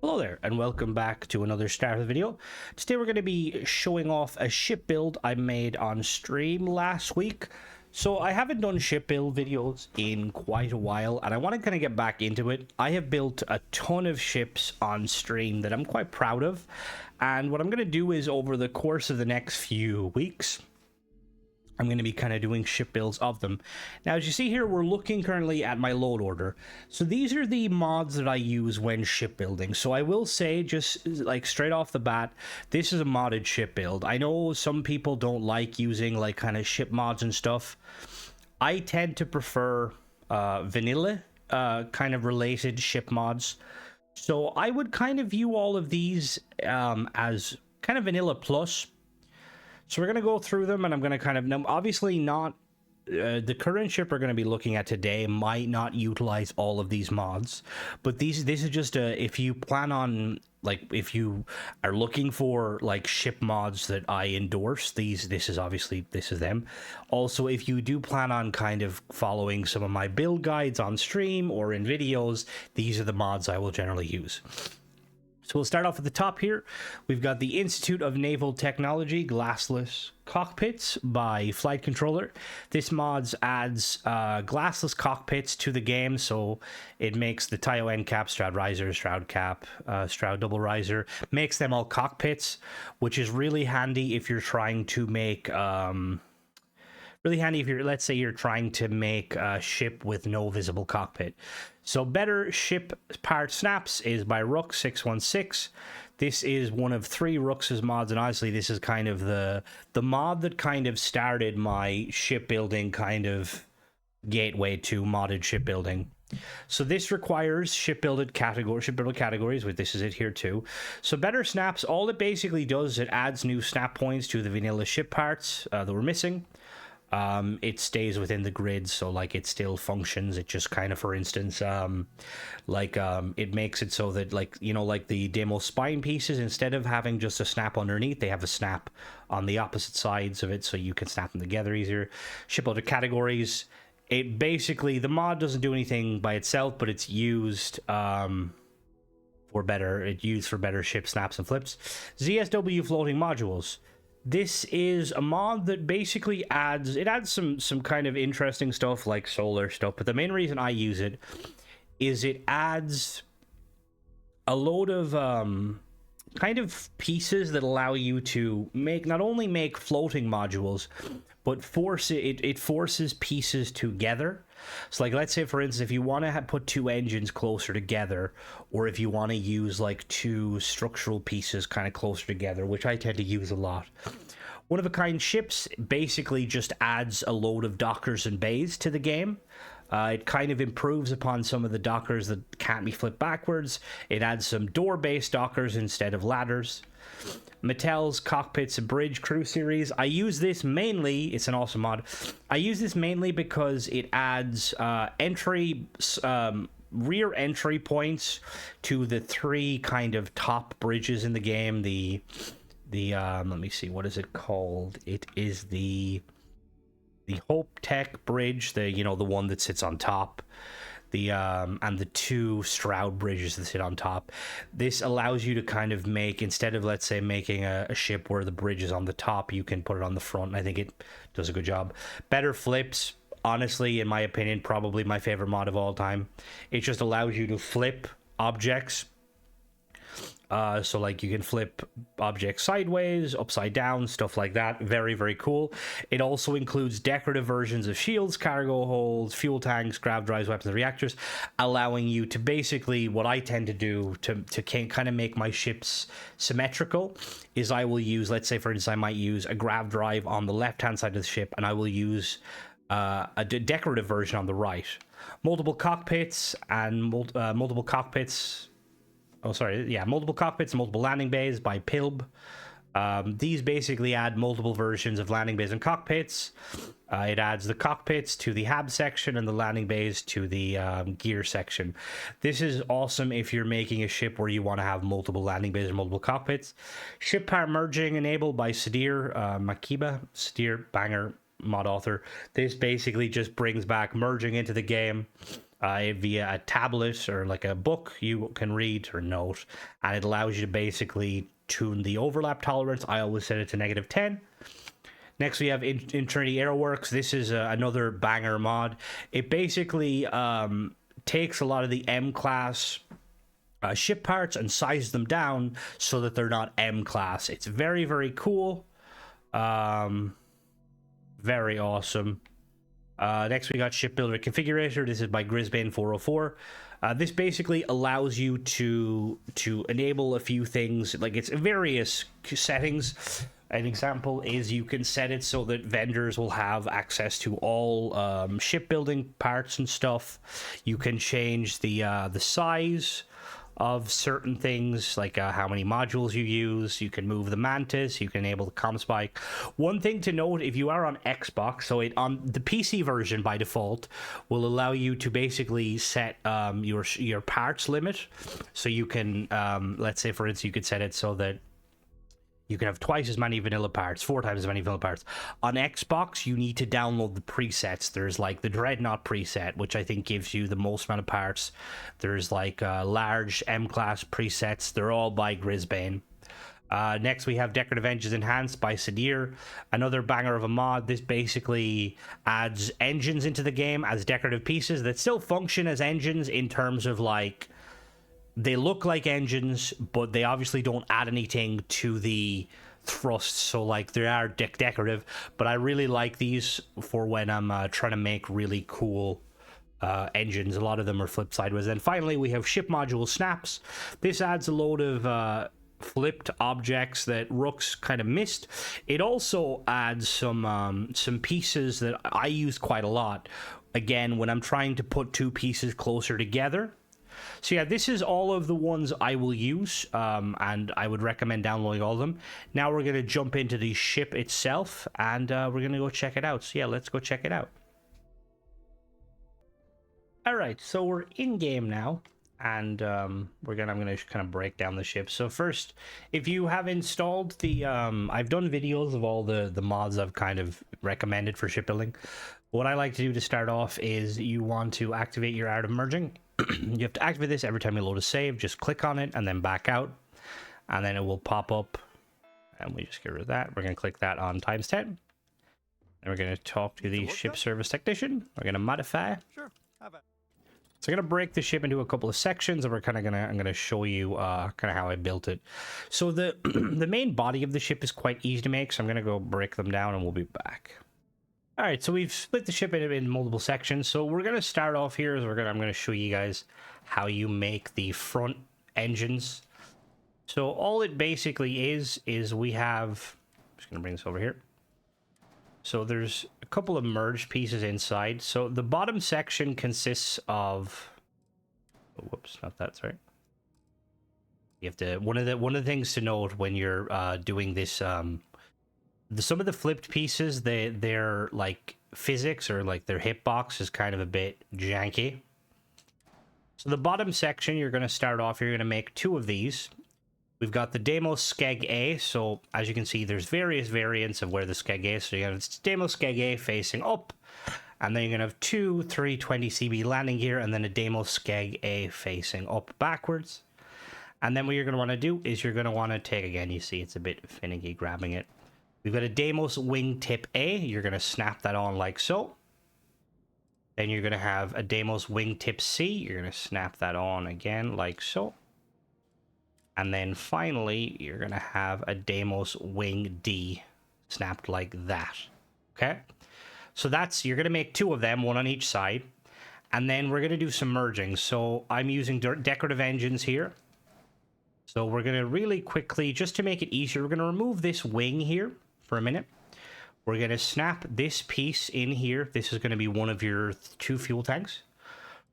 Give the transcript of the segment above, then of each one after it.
Hello there, and welcome back to another Starfield video. Today we're going to be showing off a ship build I made on stream last week. So I haven't done ship build videos in quite a while, and I want to kind of get back into it. I have built a ton of ships on stream that I'm quite proud of, and what I'm going to do is over the course of the next few weeks, I'm going to be kind of doing ship builds of them. Now, as you see here, we're looking currently at my load order. So these are the mods that I use when shipbuilding. So I will say, just like straight off the bat, this is a modded ship build. I know some people don't like using like kind of ship mods and stuff. I tend to prefer vanilla kind of related ship mods. So I would kind of view all of these as kind of vanilla plus. So we're going to go through them, and I'm going to kind of, now obviously not, the current ship we're going to be looking at today might not utilize all of these mods, but this is just if you plan on, like, if you are looking for, like, ship mods that I endorse, this is them. Also, if you do plan on kind of following some of my build guides on stream or in videos, these are the mods I will generally use. So we'll start off at the top here. We've got the Institute of Naval Technology Glassless Cockpits by Flight Controller. This mods adds glassless cockpits to the game, so it makes the TIO end cap, Stroud riser, Stroud cap, Stroud double riser, makes them all cockpits, which is really handy if you're trying to make really handy if you're, let's say you're trying to make a ship with no visible cockpit. So Better Ship Part Snaps is by Rook616. This is one of 3 Rooks' mods, and honestly, this is kind of the mod that kind of started my shipbuilding kind of gateway to modded shipbuilding. So this requires shipbuilded categories, which this is it here too. So Better Snaps, all it basically does is it adds new snap points to the vanilla ship parts that were missing. It stays within the grid, so like it still functions. It just kind of, for instance, it makes it so that, like, you know, like the demo spine pieces, instead of having just a snap underneath, they have a snap on the opposite sides of it, so you can snap them together easier. Shipbuilder categories. It basically, the mod doesn't do anything by itself, but it's used for better ship snaps and flips. ZSW floating modules. This is a mod that basically adds some kind of interesting stuff like solar stuff, but the main reason I use it is it adds a load of kind of pieces that allow you to not only make floating modules, but it forces pieces together. So, like, let's say, for instance, if you want to put 2 engines closer together, or if you want to use, like, 2 structural pieces kind of closer together, which I tend to use a lot. One-of-a-kind ships basically just adds a load of dockers and bays to the game. It kind of improves upon some of the dockers that can't be flipped backwards. It adds some door-based dockers instead of ladders. Mattel's Cockpits and Bridge Crew Series. I use this mainly, it's an awesome mod. I use this mainly because it adds rear entry points to the 3 kind of top bridges in the game. The let me see, what is it called? It is the Hope Tech Bridge, the one that sits on top. And the 2 Stroud bridges that sit on top. This allows you to kind of make, instead of, let's say, making a ship where the bridge is on the top, you can put it on the front, and I think it does a good job. Better Flips, honestly, in my opinion, probably my favorite mod of all time. It just allows you to flip objects. So, like, you can flip objects sideways, upside down, stuff like that. Very, very cool. It also includes decorative versions of shields, cargo holds, fuel tanks, grav drives, weapons, and reactors, allowing you to basically, what I tend to do to kind of make my ships symmetrical is I will use, let's say, for instance, I might use a grav drive on the left-hand side of the ship, and I will use a decorative version on the right. Multiple cockpits and multiple cockpits and multiple landing bays by Pilb. These basically add multiple versions of landing bays and cockpits. It adds the cockpits to the hab section and the landing bays to the gear section. This is awesome if you're making a ship where you want to have multiple landing bays and multiple cockpits. Ship part merging enabled by Sadir Makiba. Sadir, banger mod author. This basically just brings back merging into the game. via a tablet or like a book you can read or note, and it allows you to basically tune the overlap tolerance. I always set it to -10. Next, we have Eternity Airworks. This is another banger mod. It basically takes a lot of the M-class ship parts and sizes them down so that they're not M-class. It's very, very cool. Very awesome. Next, we got Shipbuilder Configurator. This is by Grisbane404. This basically allows you to enable a few things. Like, it's various settings. An example is you can set it so that vendors will have access to all shipbuilding parts and stuff. You can change the size of certain things, like how many modules you use. You can move the mantis. You can enable the comm spike. One thing to note, if you are on Xbox, so on the PC version by default will allow you to basically set your parts limit. So you can, let's say for instance, you could set it so that you can have twice as many vanilla parts, 4 times as many vanilla parts. On Xbox, you need to download the presets. There's like the Dreadnought preset, which I think gives you the most amount of parts. There's like large M-class presets. They're all by Grisbane. Next, we have Decorative Engines Enhanced by Sadir. Another banger of a mod. This basically adds engines into the game as decorative pieces that still function as engines in terms of like, they look like engines, but they obviously don't add anything to the thrust. So like they are decorative, but I really like these for when I'm trying to make really cool engines. A lot of them are flipped sideways. And finally, we have ship module snaps. This adds a load of flipped objects that Rooks kind of missed. It also adds some pieces that I use quite a lot. Again, when I'm trying to put two pieces closer together. So yeah, this is all of the ones I will use, and I would recommend downloading all of them. Now we're going to jump into the ship itself, and we're going to go check it out. So yeah, let's go check it out. All right, so we're in game now, and I'm going to kind of break down the ship. So first, if you have installed the, I've done videos of all the mods I've kind of recommended for shipbuilding. What I like to do to start off is you want to activate your Art of Merging. You have to activate this every time you load a save. Just click on it and then back out, and then it will pop up, and we just get rid of that. We're going to click that on ×10, and we're going to talk to the ship service technician. We're going to modify. Sure. Have it. So I'm going to break the ship into a couple of sections, and we're kind of I'm going to show you kind of how I built it. So the the main body of the ship is quite easy to make, so I'm going to go break them down, and we'll be back. All right, so we've split the ship in multiple sections. So we're going to start off here. I'm going to show you guys how you make the front engines. So all it basically is we have, I'm just going to bring this over here. So there's a couple of merged pieces inside. So the bottom section consists of, oh, whoops, not that, sorry. You have to, one of the things to note when you're doing this, some of the flipped pieces, they're like physics or like their hitbox is kind of a bit janky. So the bottom section, you're going to start off, you're going to make 2 of these. We've got the Deimos Skeg A. So as you can see, there's various variants of where the Skeg A is. So you have Deimos Skeg A facing up, and then you're going to have 2 320 CB landing gear, and then a Deimos Skeg A facing up backwards. And then what you're going to want to do is you're going to want to take, again, you see it's a bit finicky grabbing it. We've got a Deimos Wingtip A. You're going to snap that on like so. Then you're going to have a Deimos Wingtip C. You're going to snap that on again like so. And then finally, you're going to have a Deimos Wing D snapped like that. Okay? So that's, you're going to make 2 of them, 1 on each side. And then we're going to do some merging. So I'm using decorative engines here. So we're going to really quickly, just to make it easier, we're going to remove this wing here for a minute. We're going to snap this piece in here. This is going to be one of your 2 fuel tanks.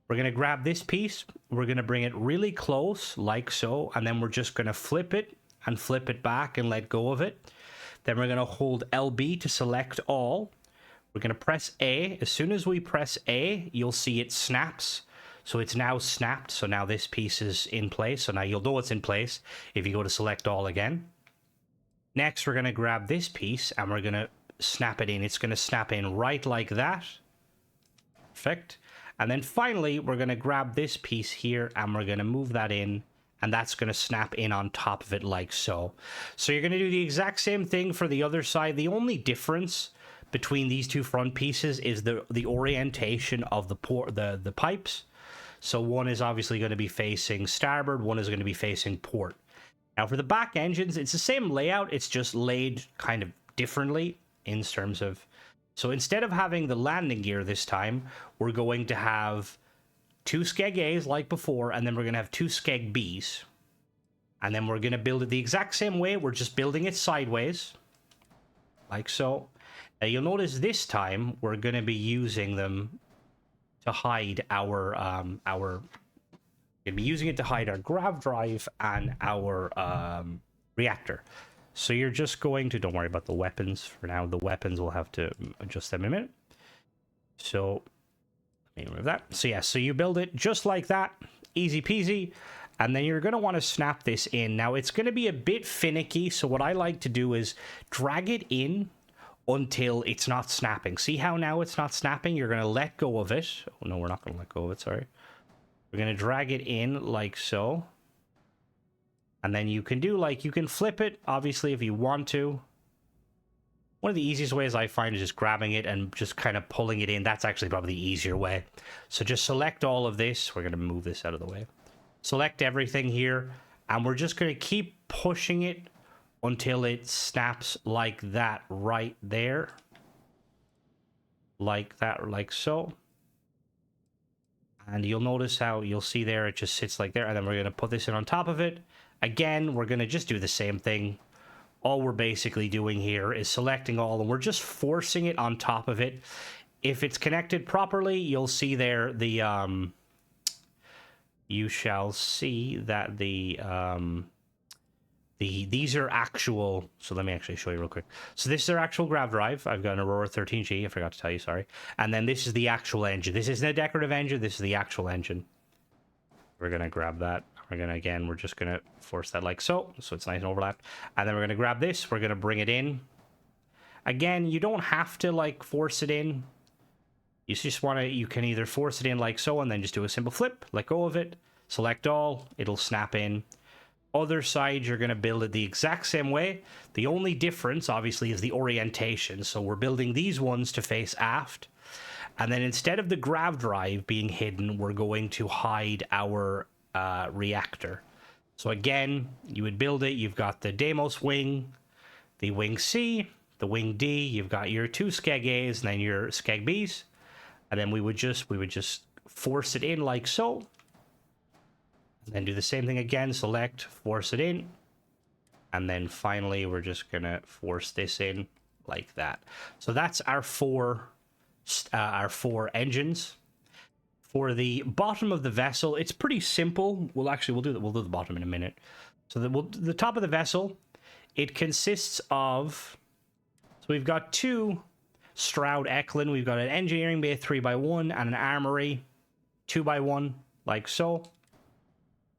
We're going to grab this piece. We're going to bring it really close like so. And then we're just going to flip it and flip it back and let go of it. Then we're going to hold LB to select all. We're going to press A. As soon as we press A, you'll see it snaps. So it's now snapped. So now this piece is in place. So now you'll know it's in place if you go to select all again. Next, we're going to grab this piece and we're going to snap it in. It's going to snap in right like that. Perfect. And then finally, we're going to grab this piece here and we're going to move that in. And that's going to snap in on top of it like so. So you're going to do the exact same thing for the other side. The only difference between these two front pieces is the orientation of the pipes. So one is obviously going to be facing starboard, one is going to be facing port. Now for the back engines, it's the same layout, it's just laid kind of differently in terms of... So instead of having the landing gear this time, we're going to have 2 Skeg A's like before, and then we're going to have 2 Skeg B's. And then we're going to build it the exact same way, we're just building it sideways. Like so. Now you'll notice this time, we're going to be using them to hide our we're gonna be using it to hide our grav drive and our reactor. So you're just going to, don't worry about the weapons for now. The weapons we'll have to adjust them in a minute. So let me remove that. So yeah, so you build it just like that, easy peasy, and then you're going to want to snap this in. Now it's going to be a bit finicky, so what I like to do is drag it in until it's not snapping. See how now it's not snapping? You're going to let go of it. Oh, no, we're not going to let go of it, sorry. We're going to drag it in like so. And then you can do like, you can flip it, obviously, if you want to. One of the easiest ways I find is just grabbing it and just kind of pulling it in. That's actually probably the easier way. So just select all of this. We're going to move this out of the way. Select everything here. And we're just going to keep pushing it until it snaps like that right there. Like that, like so. And you'll notice how you'll see there, it just sits like there. And then we're going to put this in on top of it. Again, we're going to just do the same thing. All we're basically doing here is selecting all, and we're just forcing it on top of it. If it's connected properly, you'll see there the, you shall see that these are actual, so let me actually show you real quick. So this is our actual grav drive. I've got an Aurora 13G, I forgot to tell you, sorry. And then this is the actual engine. This isn't a decorative engine, this is the actual engine. We're going to grab that. We're going to, again, we're just going to force that like so it's nice and overlapped. And then we're going to grab this, we're going to bring it in. Again, you don't have to, like, force it in. You just want to, you can either force it in like so and then just do a simple flip, let go of it, select all, it'll snap in. Other side, you're going to build it the exact same way. The only difference, obviously, is the orientation. So we're building these ones to face aft. And then instead of the grav drive being hidden, we're going to hide our reactor. So again, you would build it. You've got the Deimos wing, the wing C, the wing D. You've got your 2 Skeg A's and then your Skeg B's. And then we would just force it in like so. And then do the same thing again, select, force it in. And then finally, we're just going to force this in like that. So that's our four engines. For the bottom of the vessel, it's pretty simple. We'll do the bottom in a minute. So the top of the vessel, it consists of, so we've got 2 Stroud Eklund. We've got an engineering bay 3x1 and an armory 2x1, like so.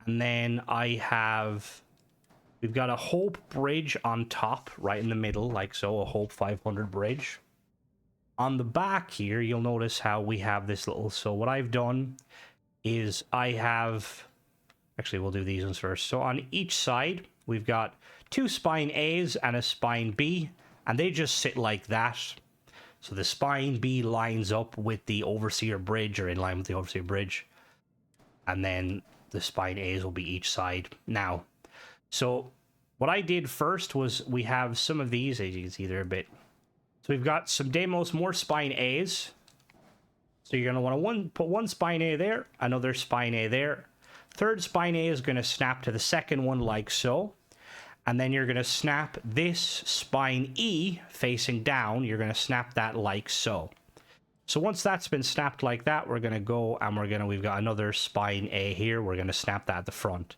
And then we've got a Hope bridge on top, right in the middle, like so, a Hope 500 bridge. On the back here, you'll notice how we have this little, so what I've done is actually we'll do these ones first. So on each side, we've got 2 spine A's and a spine B, and they just sit like that. So the spine B lines up with the Overseer bridge, or in line with the Overseer bridge. And then the spine A's will be each side. Now, so what I did first was we have some of these, as you can see, they're a bit... So we've got some Deimos, more spine A's. So you're going to want to put 1 spine A there, another spine A there. Third spine A is going to snap to the second one like so. And then you're going to snap this spine E facing down. You're going to snap that like so. So once that's been snapped like that, we're going to go and we've got another spine A here. We're going to snap that at the front.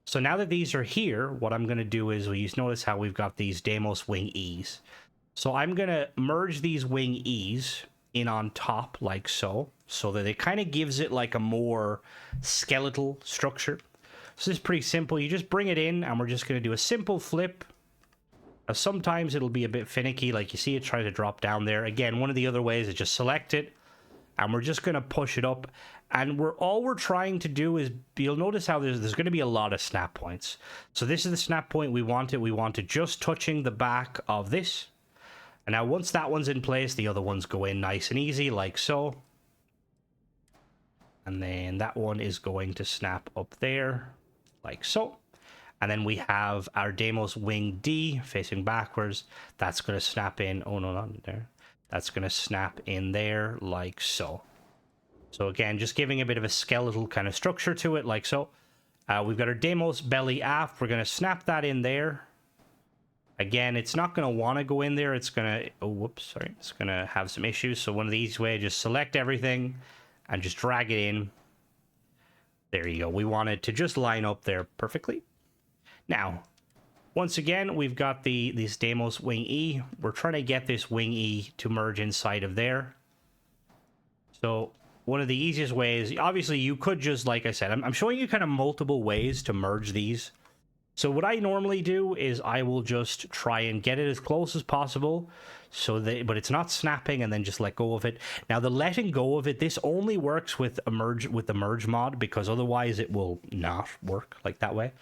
So now that these are here, what I'm going to do is notice how we've got these Deimos wing E's. So I'm going to merge these wing E's in on top like so that it kind of gives it like a more skeletal structure. So this is pretty simple. You just bring it in and we're just going to do a simple flip. Now, sometimes it'll be a bit finicky, like you see it trying to drop down there. Again, one of the other ways is just select it and we're just going to push it up. And all we're trying to do is, you'll notice how there's going to be a lot of snap points. So this is the snap point we want it. We want it just touching the back of this. And now once that one's in place, the other ones go in nice and easy, like so. And then that one is going to snap up there, like so. And then we have our Deimos Wing D facing backwards. That's going to snap in. Oh, no, not there. That's going to snap in there, like so. So again, just giving a bit of a skeletal kind of structure to it, like so. We've got our Deimos belly aft. We're going to snap that in there. Again, it's not going to want to go in there. It's going to... Oh, whoops, sorry. It's going to have some issues. So one of the easiest ways, just select everything and just drag it in. There you go. We want it to just line up there perfectly. Now, once again, we've got this Deimos Wing E. We're trying to get this Wing E to merge inside of there. So one of the easiest ways, obviously you could just, like I said, I'm showing you kind of multiple ways to merge these. So what I normally do is I will just try and get it as close as possible, but it's not snapping, and then just let go of it. Now the letting go of it, this only works with the merge mod, because otherwise it will not work like that way.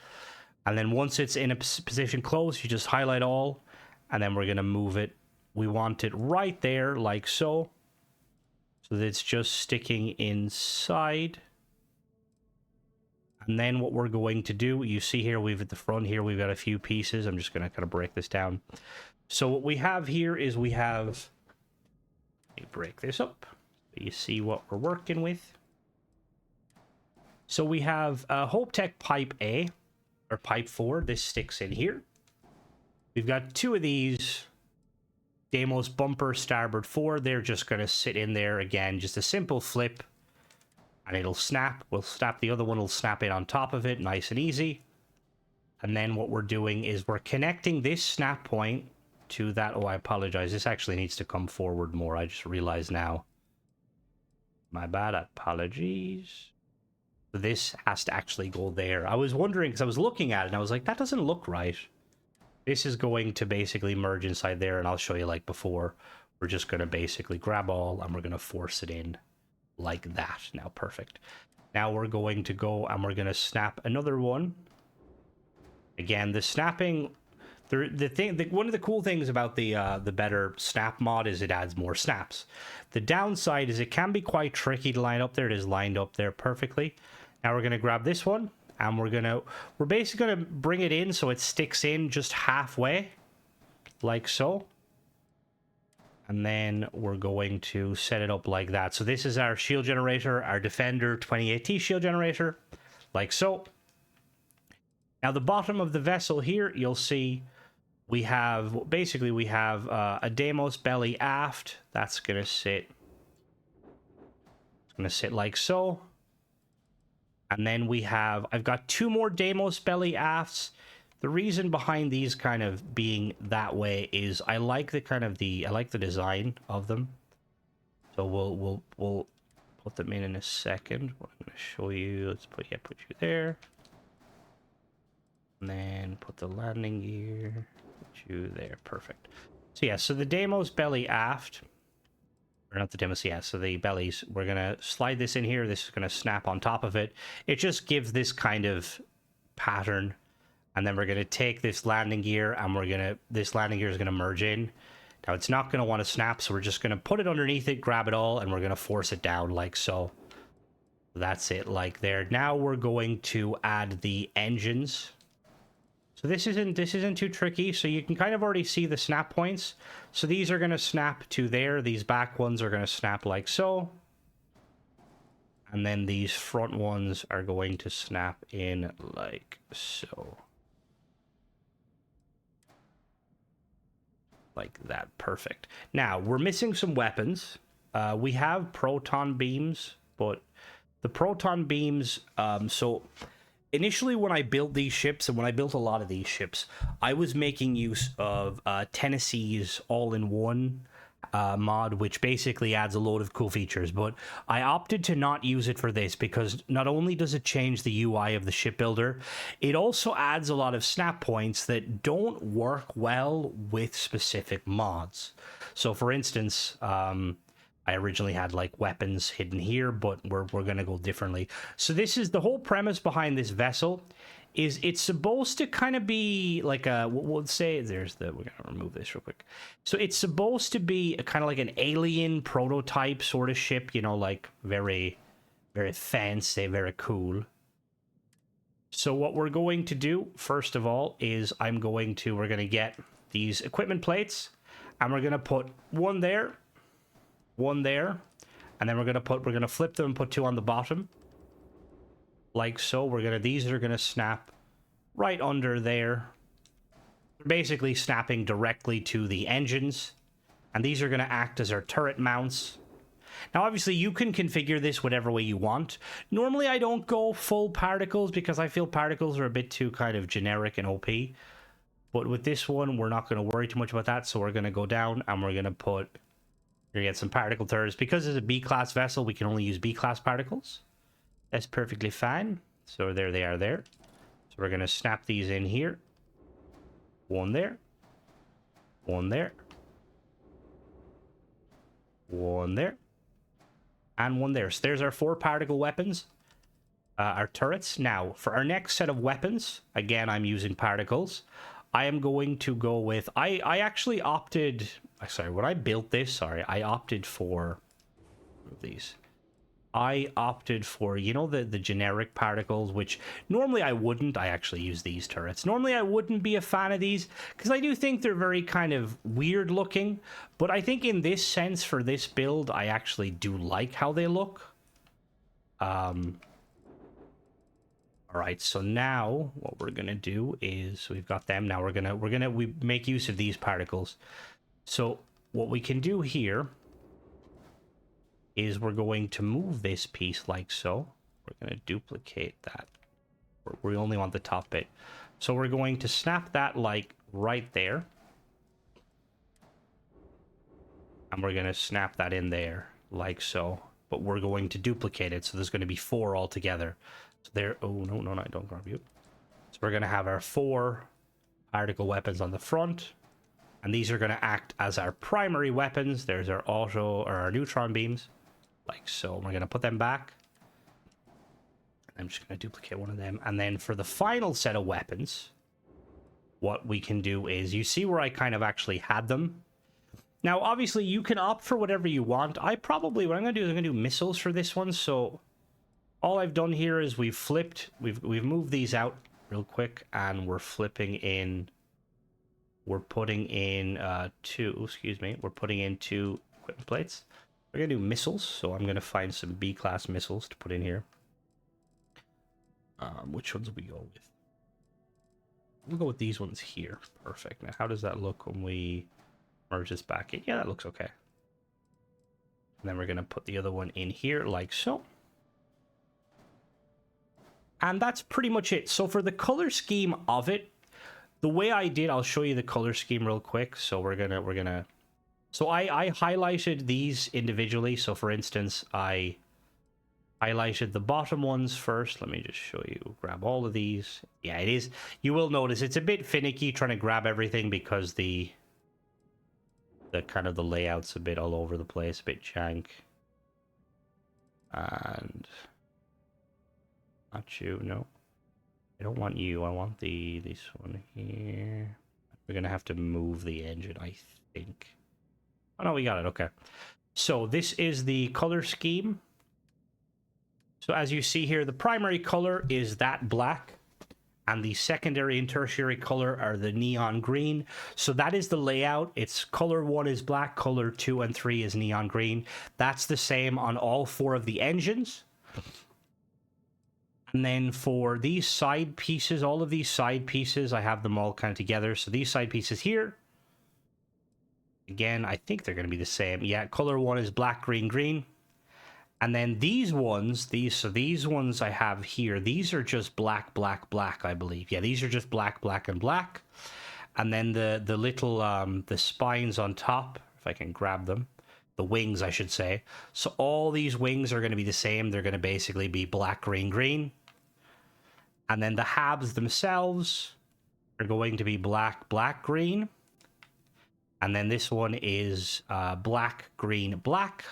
And then once it's in a position close, you just highlight all, and then we're going to move it. We want it right there, like so. So that it's just sticking inside. And then what we're going to do, you see here, at the front here, we've got a few pieces. I'm just going to kind of break this down. So what we have here is let me break this up so you see what we're working with. So we have Hope Tech Pipe A, or Pipe 4. This sticks in here. We've got two of these Deimos Bumper Starboard 4. They're just going to sit in there again, just a simple flip, and it'll snap. We'll snap the other one, will snap in on top of it, nice and easy. And then what we're doing is we're connecting this snap point to that. Oh, I apologize. This actually needs to come forward more. I just realized now. My bad. Apologies. This has to actually go there. I was wondering, because I was looking at it, and I was like, that doesn't look right. This is going to basically merge inside there, and I'll show you like before. We're just going to basically grab all, and we're going to force it in like that. Now, perfect. Now we're going to go, and we're going to snap another one. Again, the snapping... one of the cool things about the better snap mod is it adds more snaps. The downside is it can be quite tricky to line up there. It is lined up there perfectly. Now we're going to grab this one, and we're basically going to bring it in so it sticks in just halfway, like so. And then we're going to set it up like that. So this is our shield generator, our Defender 28T shield generator, like so. Now the bottom of the vessel here, you'll see we have a Deimos belly aft. That's going to sit. It's going to sit like so. And then I've got two more Deimos belly afts. The reason behind these kind of being that way is I like the design of them. So we'll put them in a second. I'm going to show you. Let's put you there. And then put the landing gear. Put you there. Perfect. So yeah, so the Deimos belly aft. Or not the Deimos, yeah, so the bellies. We're going to slide this in here. This is going to snap on top of it. It just gives this kind of pattern. And then we're going to take this landing gear, and this landing gear is going to merge in. Now it's not going to want to snap, so we're just going to put it underneath it, grab it all, and we're going to force it down like so. That's it, like there. Now we're going to add the engines. So this isn't too tricky. So you can kind of already see the snap points. So these are going to snap to there. These back ones are going to snap like so. And then these front ones are going to snap in like so. Like that. Perfect. Now we're missing some weapons. We have proton beams, but the proton beams, so initially when I built these ships, and when I built a lot of these ships, I was making use of Tennessee's all-in-one mod, which basically adds a load of cool features, but I opted to not use it for this because not only does it change the UI of the shipbuilder, it also adds a lot of snap points that don't work well with specific mods. So for instance, I originally had like weapons hidden here, but we're gonna go differently. So this is the whole premise behind this vessel. Is it's supposed to kind of be like a, we'll say, we're gonna remove this real quick. So it's supposed to be a kind of like an alien prototype sort of ship, you know, like very, very fancy, very cool. So what we're going to do, first of all, is we're gonna get these equipment plates, and we're gonna put one there, and then we're gonna flip them and put two on the bottom. Like so. These are gonna snap right under there. Basically snapping directly to the engines. And these are gonna act as our turret mounts. Now, obviously, you can configure this whatever way you want. Normally, I don't go full particles because I feel particles are a bit too kind of generic and OP. But with this one, we're not going to worry too much about that. So we're going to go down and we're going to get some particle turrets. Because it's a B-class vessel, we can only use B-class particles. That's perfectly fine. So there they are there. So we're going to snap these in here. One there. One there. One there. And one there. So there's our 4 particle weapons. Our turrets. Now, for our next set of weapons, again, I'm using particles. I am going to go with... I actually opted... Sorry, when I built this, I opted for... these. I opted for, you know, the generic particles, which normally I wouldn't. I actually use these turrets. Normally I wouldn't be a fan of these, because I do think they're very kind of weird looking. But I think in this sense, for this build, I actually do like how they look. Alright, so now what we're gonna do is, we've got them. Now we make use of these particles. So what we can do here is we're going to move this piece like so. We're going to duplicate that. We only want the top bit. So we're going to snap that like right there. And we're going to snap that in there like so. But we're going to duplicate it. So there's going to be 4 altogether. So there, oh, no, don't grab you. So we're going to have our 4 particle weapons on the front. And these are going to act as our primary weapons. There's our our neutron beams. Like so. We're going to put them back. I'm just going to duplicate one of them. And then for the final set of weapons, what we can do is, you see where I kind of actually had them. Now, obviously, you can opt for whatever you want. What I'm going to do is I'm going to do missiles for this one. So all I've done here is we've moved these out real quick, and we're flipping in. We're putting in two equipment plates. We're going to do missiles, so I'm going to find some B-class missiles to put in here. Which ones will we go with? We'll go with these ones here. Perfect. Now, how does that look when we merge this back in? Yeah, that looks okay. And then we're going to put the other one in here, like so. And that's pretty much it. So for the color scheme of it, the way I did, I'll show you the color scheme real quick. So So I highlighted these individually. So for instance, I highlighted the bottom ones first. Let me just show you. Grab all of these. Yeah, it is. You will notice it's a bit finicky trying to grab everything because the kind of the layout's a bit all over the place, a bit jank. And not you, no. I don't want you. I want this one here. We're gonna have to move the engine, I think. Oh, no, we got it. Okay. So this is the color scheme. So as you see here, the primary color is that black. And the secondary and tertiary color are the neon green. So that is the layout. It's color 1 is black, color 2 and 3 is neon green. That's the same on all 4 of the engines. And then for these side pieces, all of these side pieces, I have them all kind of together. So these side pieces here, again, I think they're going to be the same. Yeah, color 1 is black, green, green. And then these ones, these ones I have here, these are just black, black, black, I believe. Yeah, these are just black, black, and black. And then the little, the spines on top, if I can grab them, the wings, I should say. So all these wings are going to be the same. They're going to basically be black, green, green. And then the halves themselves are going to be black, black, green. And then this one is black, green, black.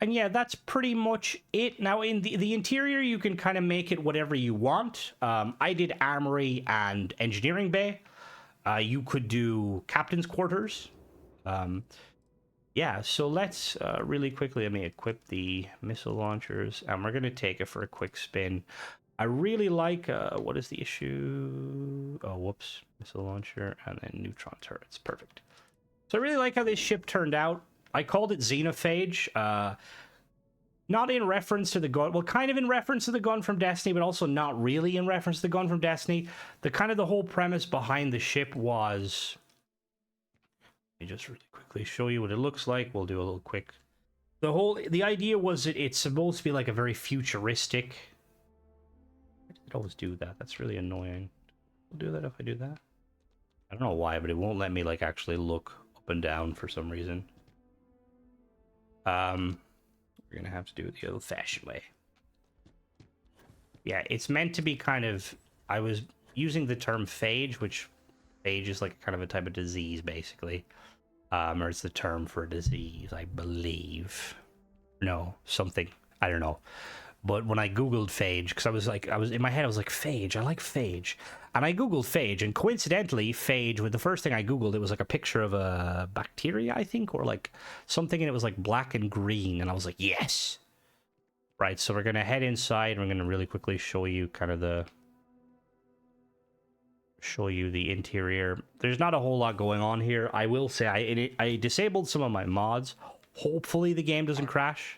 And yeah, that's pretty much it. Now, in the interior, you can kind of make it whatever you want. I did armory and engineering bay. You could do captain's quarters. Yeah, so let's really quickly, let me equip the missile launchers, and we're going to take it for a quick spin. I really like, what is the issue? Oh, whoops. Missile launcher and then neutron turrets. Perfect. So I really like how this ship turned out. I called it Xenophage. Not in reference to the gun, well, kind of in reference to the gun from Destiny, but also not really in reference to the gun from Destiny. The whole premise behind the ship was... Let me just really quickly show you what it looks like. We'll do a little quick... The idea was that it's supposed to be like a very futuristic... Why does it always do that? That's really annoying. Will do that if I do that? I don't know why, but it won't let me like actually look up and down for some reason. We're gonna have to do it the old-fashioned way. Yeah, it's meant to be kind of... I was using the term phage, which phage is like kind of a type of disease, basically. Or it's the term for a disease, I believe. No, something. I don't know. But when I Googled phage, because I was in my head, I was like, phage, I like phage. And I Googled phage, and coincidentally, phage, with the first thing I Googled, it was like a picture of a bacteria, I think, or like something, and it was like black and green, and I was like, yes! Right, so we're going to head inside, and we're going to really quickly show you kind of the... show you the interior. There's not a whole lot going on here. I will say, I disabled some of my mods. Hopefully the game doesn't crash.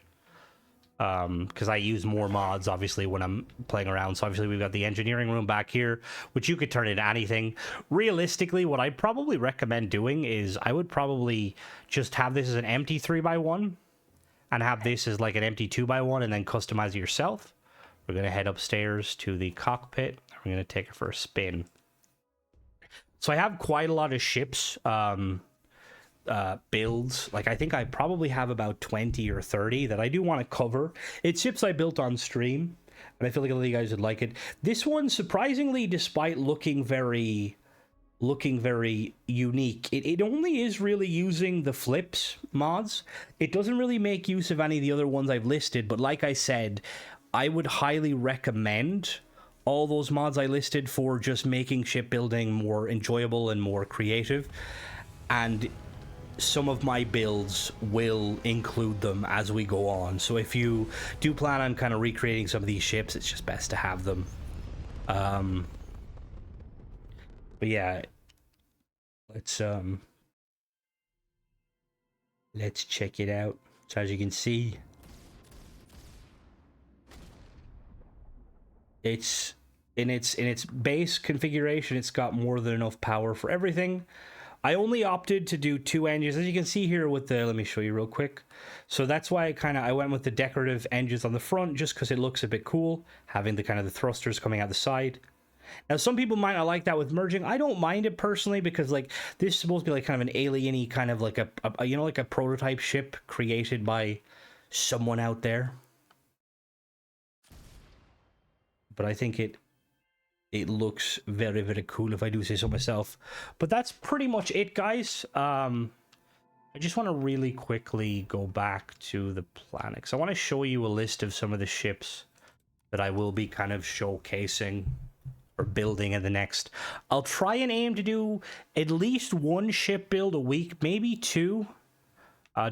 Because I use more mods, obviously, when I'm playing around. So obviously we've got the engineering room back here, which you could turn into anything. Realistically, what I'd probably recommend doing is I would probably just have this as an empty 3x1 and have this as like an empty 2x1 and then customize it yourself. We're going to head upstairs to the cockpit. We're going to take it for a spin. So I have quite a lot of ships builds. Like, I think I probably have about 20 or 30 that I do want to cover. It's ships I built on stream, and I feel like a lot of you guys would like it. This one, surprisingly, despite looking very unique, it only is really using the flips mods. It doesn't really make use of any of the other ones I've listed, but like I said, I would highly recommend all those mods I listed for just making shipbuilding more enjoyable and more creative. And some of my builds will include them as we go on. So if you do plan on kind of recreating some of these ships, it's just best to have them. But yeah, let's check it out. So as you can see, it's in its base configuration, it's got more than enough power for everything. I only opted to do 2 engines, as you can see here with the, let me show you real quick. So that's why I went with the decorative engines on the front, just because it looks a bit cool, having the kind of the thrusters coming out the side. Now, some people might not like that with merging. I don't mind it personally, because like this is supposed to be like kind of an alien-y kind of like a you know, like a prototype ship created by someone out there. But I think it looks very, very cool, if I do say so myself. But that's pretty much it, guys. I just want to really quickly go back to the planet. So I want to show you a list of some of the ships that I will be kind of showcasing or building in the next. I'll try and aim to do at least 1 ship build a week, maybe 2,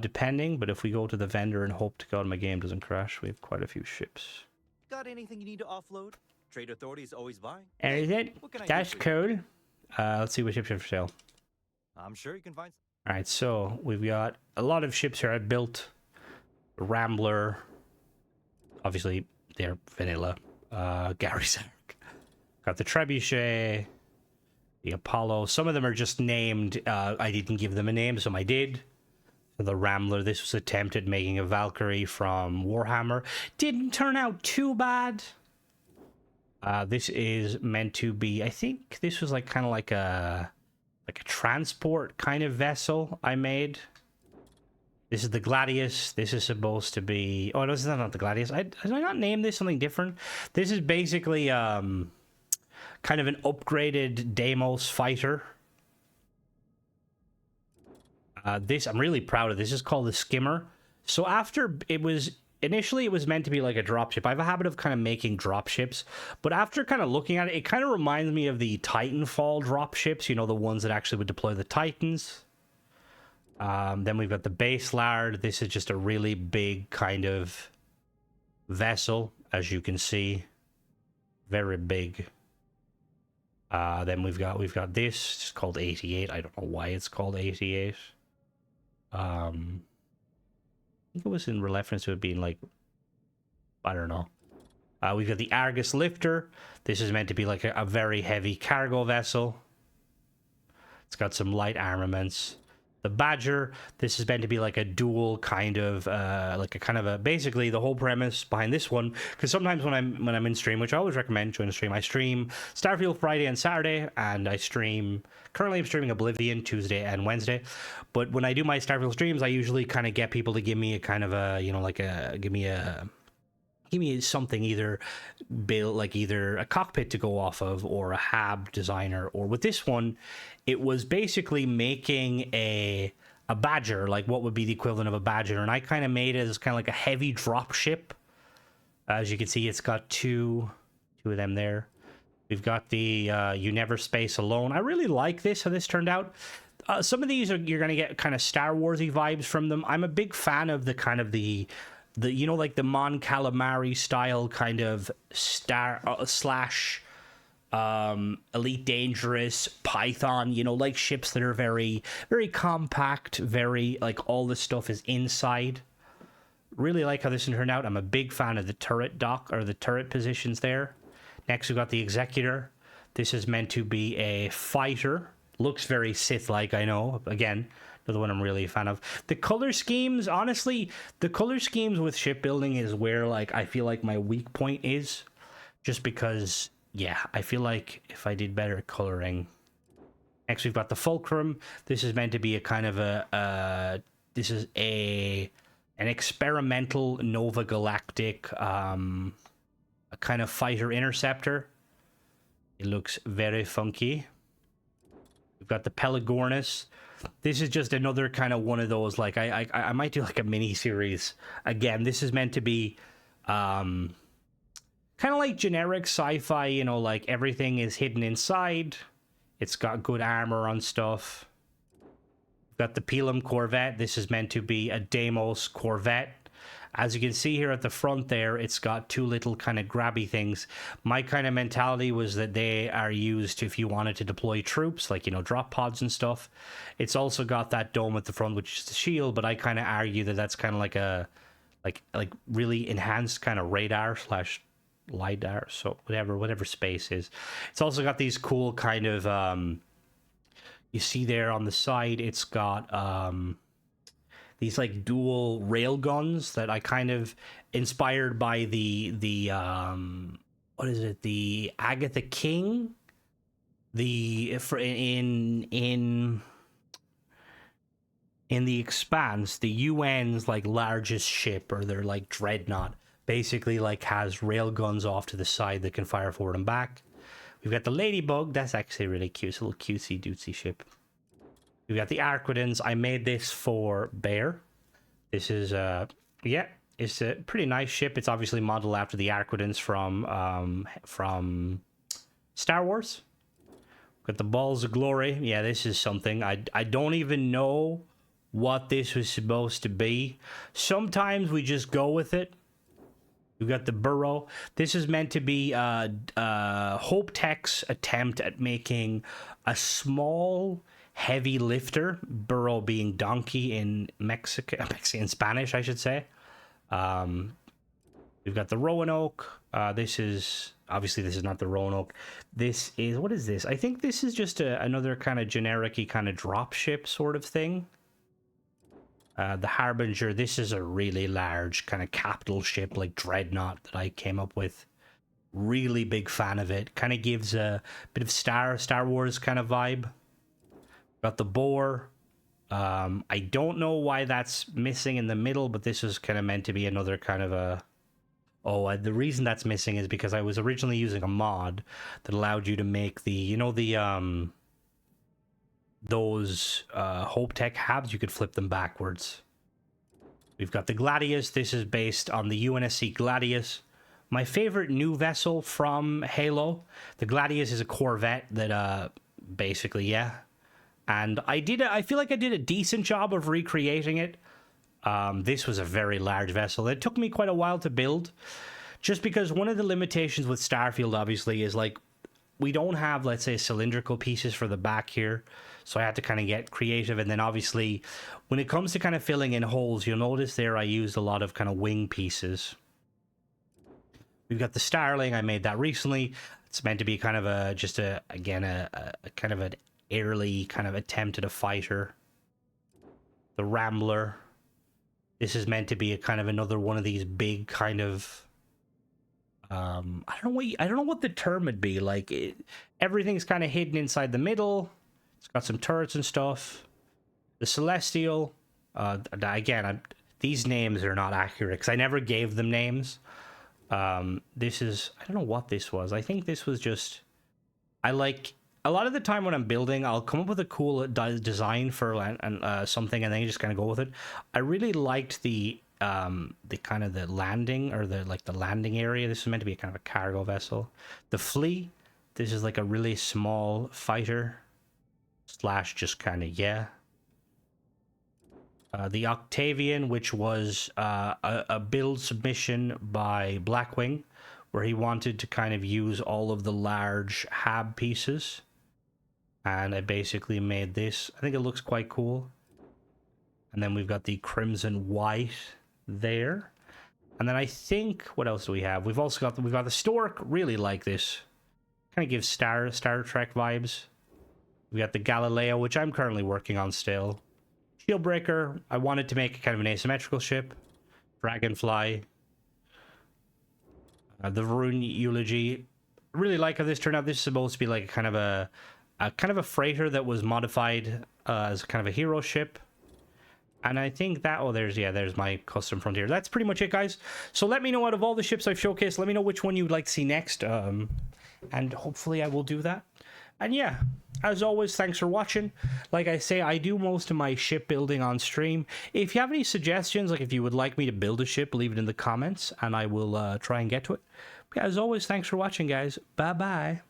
depending. But if we go to the vendor and hope to God my game doesn't crash, we have quite a few ships. Got anything you need to offload? Trade authorities always buying. And is it? That's cool. Let's see what ships are for sale. I'm sure you can find some. All right, so we've got a lot of ships here I built. The Rambler. Obviously, they're vanilla. Gary Sark. Got the Trebuchet. The Apollo. Some of them are just named. I didn't give them a name, some I did. The Rambler, this was attempted making a Valkyrie from Warhammer. Didn't turn out too bad. This is meant to be, I think this was like kind of like a transport kind of vessel I made. This is the Gladius. This is supposed to be, oh no, this is not the Gladius. Did I not name this something different? This is basically kind of an upgraded Deimos fighter. This, I'm really proud of. This is called the Skimmer. So after it was initially it was meant to be like a dropship. I have a habit of kind of making dropships, but after kind of looking at it, it kind of reminds me of the Titanfall dropships. You know, the ones that actually would deploy the Titans. Then we've got the base lard. This is just a really big kind of vessel, as you can see, very big. Then we've got this. It's called 88. I don't know why it's called 88. I think it was in reference to it being like, I don't know. We've got the Argus Lifter. This is meant to be like a very heavy cargo vessel. It's got some light armaments. The Badger, this is meant to be like a dual kind of, basically the whole premise behind this one, because sometimes when I'm in stream, which I always recommend join a stream, I stream Starfield Friday and Saturday, and currently I'm streaming Oblivion Tuesday and Wednesday, but when I do my Starfield streams, I usually kind of get people to give me a kind of a, give me something, either a cockpit to go off of or a hab designer. Or with this one, it was basically making a Badger, like what would be the equivalent of a Badger, and I kind of made it as kind of like a heavy drop ship. As you can see, it's got two of them there. We've got the You Never Space Alone. I really like this, how this turned out. Some of these you're going to get kind of Star Warsy vibes from them. I'm a big fan of the kind of the like the Mon Calamari style kind of Elite Dangerous Python, like ships that are very, very compact, very like all the stuff is inside. Really like how this turned out. I'm a big fan of the turret dock, or the turret positions there. Next we've got the Executor. This is meant to be a fighter. Looks very Sith-like, I know. Again, another one I'm really a fan of. The color schemes, honestly, the color schemes with shipbuilding is where, like, I feel like my weak point is. Just because, yeah, I feel like if I did better coloring. Next, we've got the Fulcrum. This is meant to be a kind of an experimental Nova Galactic, a kind of fighter interceptor. It looks very funky. We've got the Pelagornis. This is just another kind of one of those, like, I might do like a mini series. Again, this is meant to be kind of like generic sci-fi, like everything is hidden inside. It's got good armor on stuff. We've got the Pelham Corvette. This is meant to be a Deimos Corvette. As you can see here at the front there, it's got two little kind of grabby things. My kind of mentality was that they are used if you wanted to deploy troops, like, drop pods and stuff. It's also got that dome at the front, which is the shield, but I kind of argue that that's kind of like a, like really enhanced kind of radar / LiDAR, so whatever space is. It's also got these cool kind of, you see there on the side, it's got, these like dual rail guns that I kind of inspired by the what is it, the Agatha King, in the Expanse, the UN's like largest ship, or their like dreadnought, basically like has rail guns off to the side that can fire forward and back. We've got the Ladybug. That's actually really cute. It's a little cutesy dootsy ship. We've got the Arquidens. I made this for Bear. This is it's a pretty nice ship. It's obviously modeled after the Arquidens from Star Wars. Got the Balls of Glory. Yeah, this is something. I don't even know what this was supposed to be. Sometimes we just go with it. We've got the Burrow. This is meant to be Hope Tech's attempt at making a small heavy lifter, Burro being donkey in Mexican Spanish, I should say. We've got the Roanoke. This is not the Roanoke. This is, what is this? I think this is just another kind of generic-y kind of dropship sort of thing. The Harbinger. This is a really large kind of capital ship, like Dreadnought, that I came up with. Really big fan of it. Kind of gives a bit of Star Wars kind of vibe. Got the Boar. I don't know why that's missing in the middle, but this is kind of meant to be another kind of a... the reason that's missing is because I was originally using a mod that allowed you to make the, those Hope Tech habs, you could flip them backwards. We've got the Gladius. This is based on the UNSC Gladius. My favorite new vessel from Halo. The Gladius is a Corvette that, basically, yeah. And I feel like I did a decent job of recreating it. This was a very large vessel. It took me quite a while to build, just because one of the limitations with Starfield, obviously, is like, we don't have, let's say, cylindrical pieces for the back here. So I had to kind of get creative. And then obviously, when it comes to kind of filling in holes, you'll notice there I used a lot of kind of wing pieces. We've got the Starling. I made that recently. It's meant to be kind of a kind of an airly kind of attempt at a fighter. The Rambler. This is meant to be a kind of another one of these big kind of I don't know what the term would be. Like everything's kind of hidden inside the middle. It's got some turrets and stuff. The Celestial. Again, these names are not accurate because I never gave them names. This is, I don't know what this was. I think this was just, I like, a lot of the time when I'm building, I'll come up with a cool design for something and then you just kind of go with it. I really liked the kind of the landing, or the landing area. This is meant to be a kind of a cargo vessel. The Flea, this is like a really small fighter / just kind of, yeah. The Octavian, which was a build submission by Blackwing, where he wanted to kind of use all of the large hab pieces. And I basically made this. I think it looks quite cool. And then we've got the Crimson White there. And then I think, what else do we have? We've also got the Stork. Really like this. Kind of gives Star Trek vibes. We got the Galileo, which I'm currently working on still. Shieldbreaker, I wanted to make kind of an asymmetrical ship. Dragonfly. The Varun Eulogy. I really like how this turned out. This is supposed to be like kind of a freighter that was modified as kind of a hero ship. And I think that, there's my custom frontier. That's pretty much it, guys. So let me know, out of all the ships I've showcased, let me know which one you'd like to see next. And hopefully I will do that. And yeah, as always, thanks for watching. Like I say, I do most of my ship building on stream. If you have any suggestions, like if you would like me to build a ship, leave it in the comments and I will try and get to it. But yeah, as always, thanks for watching, guys. Bye-bye.